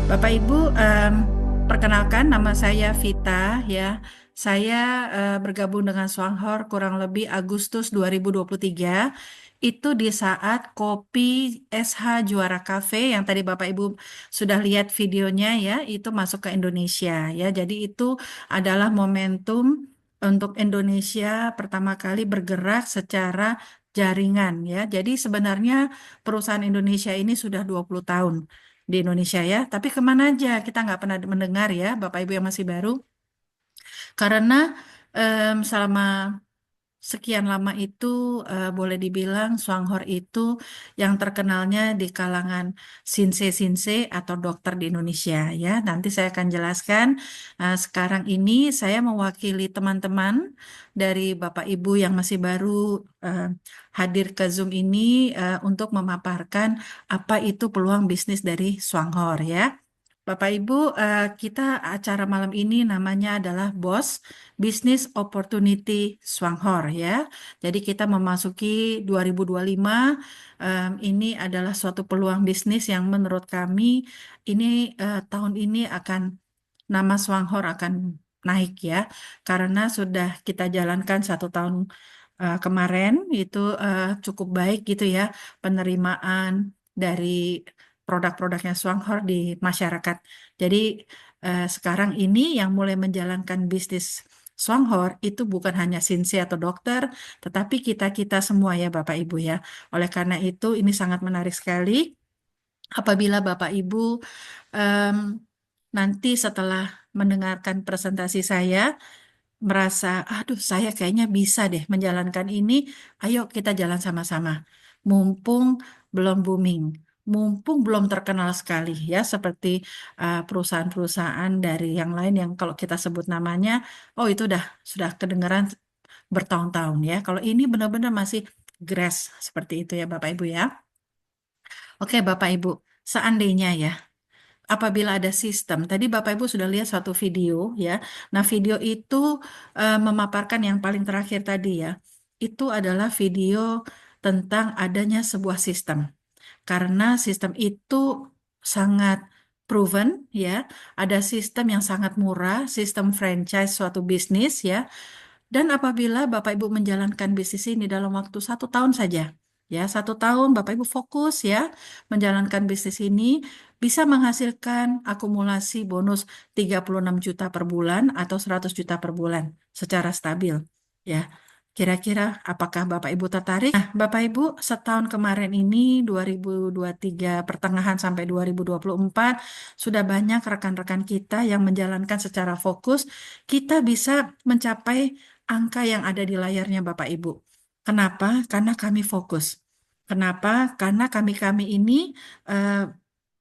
Bapak Ibu, perkenalkan nama saya Vita ya. Saya bergabung dengan Swanghor kurang lebih Agustus 2023. Itu di saat kopi SH Juara Cafe yang tadi Bapak Ibu sudah lihat videonya ya, itu masuk ke Indonesia ya. Jadi itu adalah momentum untuk Indonesia pertama kali bergerak secara jaringan ya. Jadi sebenarnya perusahaan Indonesia ini sudah 20 tahun di Indonesia ya. Tapi kemana aja kita nggak pernah mendengar ya, Bapak Ibu yang masih baru. Karena selama sekian lama itu boleh dibilang Swanghor itu yang terkenalnya di kalangan sinse-sinse atau dokter di Indonesia ya. Nanti saya akan jelaskan. Sekarang ini saya mewakili teman-teman dari Bapak Ibu yang masih baru eh, hadir ke Zoom ini untuk memaparkan apa itu peluang bisnis dari Swanghor ya. Bapak Ibu, kita acara malam ini namanya adalah BOS, Business Opportunity Swanghor ya. Jadi kita memasuki 2025, ini adalah suatu peluang bisnis yang menurut kami ini tahun ini akan nama Swanghor akan naik ya, karena sudah kita jalankan 1 tahun kemarin itu cukup baik gitu ya penerimaan dari produk-produknya Swanghor di masyarakat. Jadi sekarang ini yang mulai menjalankan bisnis Swanghor itu bukan hanya sinsi atau dokter, tetapi kita-kita semua ya Bapak Ibu ya. Oleh karena itu ini sangat menarik sekali apabila Bapak Ibu em, nanti setelah mendengarkan presentasi saya merasa, aduh saya kayaknya bisa deh menjalankan ini, ayo kita jalan sama-sama. Mumpung belum booming, mumpung belum terkenal sekali ya, seperti perusahaan-perusahaan dari yang lain yang kalau kita sebut namanya, oh itu sudah kedengaran bertahun-tahun ya. Kalau ini benar-benar masih grass seperti itu ya Bapak Ibu ya. Oke Bapak Ibu, seandainya ya apabila ada sistem. Tadi Bapak Ibu sudah lihat suatu video ya. Nah, video itu memaparkan yang paling terakhir tadi ya. Itu adalah video tentang adanya sebuah sistem. Karena sistem itu sangat proven ya. Ada sistem yang sangat murah, sistem franchise suatu bisnis ya. Dan apabila Bapak Ibu menjalankan bisnis ini dalam waktu 1 tahun saja, ya 1 tahun Bapak Ibu fokus ya menjalankan bisnis ini bisa menghasilkan akumulasi bonus 36 juta per bulan atau 100 juta per bulan secara stabil. Ya, kira-kira apakah Bapak Ibu tertarik? Nah, Bapak Ibu, setahun kemarin ini 2023 pertengahan sampai 2024 sudah banyak rekan-rekan kita yang menjalankan secara fokus. Kita bisa mencapai angka yang ada di layarnya Bapak Ibu. Kenapa? Karena kami fokus. Kenapa? Karena kami-kami ini eh,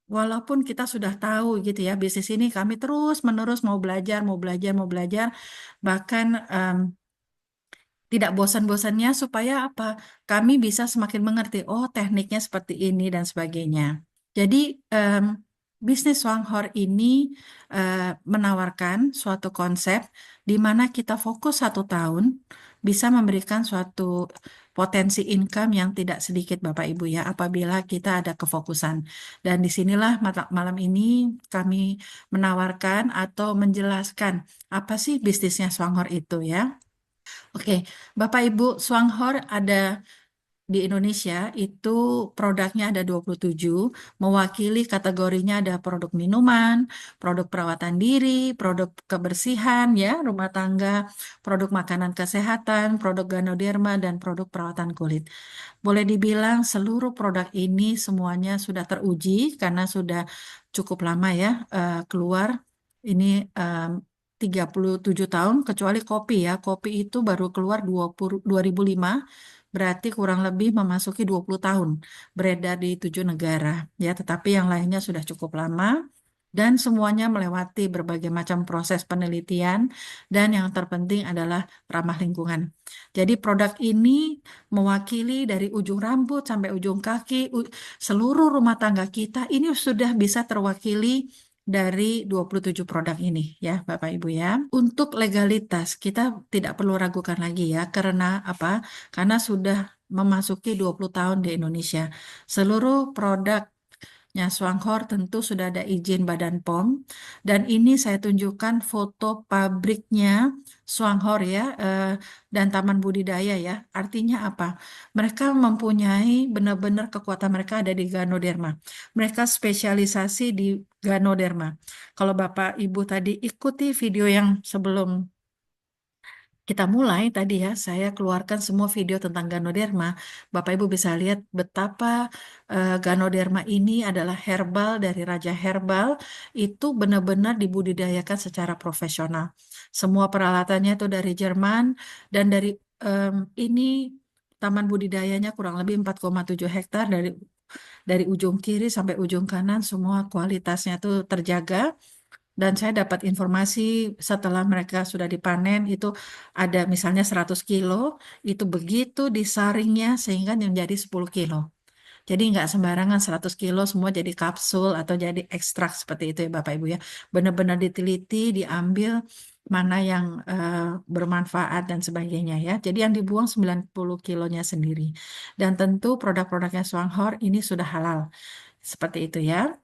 walaupun kita sudah tahu gitu ya bisnis ini kami terus menerus mau belajar, mau belajar, mau belajar, bahkan tidak bosan-bosannya supaya apa? Kami bisa semakin mengerti, oh tekniknya seperti ini dan sebagainya. Jadi bisnis Swanghor ini eh, menawarkan suatu konsep di mana kita fokus 1 tahun bisa memberikan suatu potensi income yang tidak sedikit Bapak Ibu ya apabila kita ada kefokusan. Dan disinilah malam ini kami menawarkan atau menjelaskan apa sih bisnisnya Swanghor itu ya. Oke, Bapak Ibu, Swanghor ada di Indonesia itu produknya ada 27, mewakili kategorinya ada produk minuman, produk perawatan diri, produk kebersihan ya, rumah tangga, produk makanan kesehatan, produk Ganoderma dan produk perawatan kulit. Boleh dibilang seluruh produk ini semuanya sudah teruji karena sudah cukup lama ya keluar. Ini 37 tahun kecuali kopi ya. Kopi itu baru keluar 2005, berarti kurang lebih memasuki 20 tahun beredar di 7 negara ya, tetapi yang lainnya sudah cukup lama dan semuanya melewati berbagai macam proses penelitian dan yang terpenting adalah ramah lingkungan. Jadi produk ini mewakili dari ujung rambut sampai ujung kaki, seluruh rumah tangga kita ini sudah bisa terwakili dari 27 produk ini ya Bapak Ibu ya. Untuk legalitas kita tidak perlu ragukan lagi ya karena apa? Karena sudah memasuki 20 tahun di Indonesia. Seluruh produk Ya, Swanghor tentu sudah ada izin Badan POM dan ini saya tunjukkan foto pabriknya Swanghor ya dan taman budidaya ya. Artinya apa? Mereka mempunyai benar-benar kekuatan mereka ada di Ganoderma. Mereka spesialisasi di Ganoderma. Kalau Bapak Ibu tadi ikuti video yang sebelum kita mulai tadi ya, saya keluarkan semua video tentang Ganoderma. Bapak Ibu bisa lihat betapa Ganoderma ini adalah herbal dari Raja Herbal, itu benar-benar dibudidayakan secara profesional. Semua peralatannya itu dari Jerman dan dari em, ini taman budidayanya kurang lebih 4,7 hektar dari ujung kiri sampai ujung kanan semua kualitasnya itu terjaga. Dan saya dapat informasi setelah mereka sudah dipanen itu ada misalnya 100 kilo, itu begitu disaringnya sehingga menjadi 10 kilo. Jadi nggak sembarangan 100 kilo semua jadi kapsul atau jadi ekstrak seperti itu ya Bapak Ibu ya. Benar-benar diteliti, diambil mana yang bermanfaat dan sebagainya ya. Jadi yang dibuang 90 kilonya sendiri. Dan tentu produk-produknya Swanghor ini sudah halal. Seperti itu ya.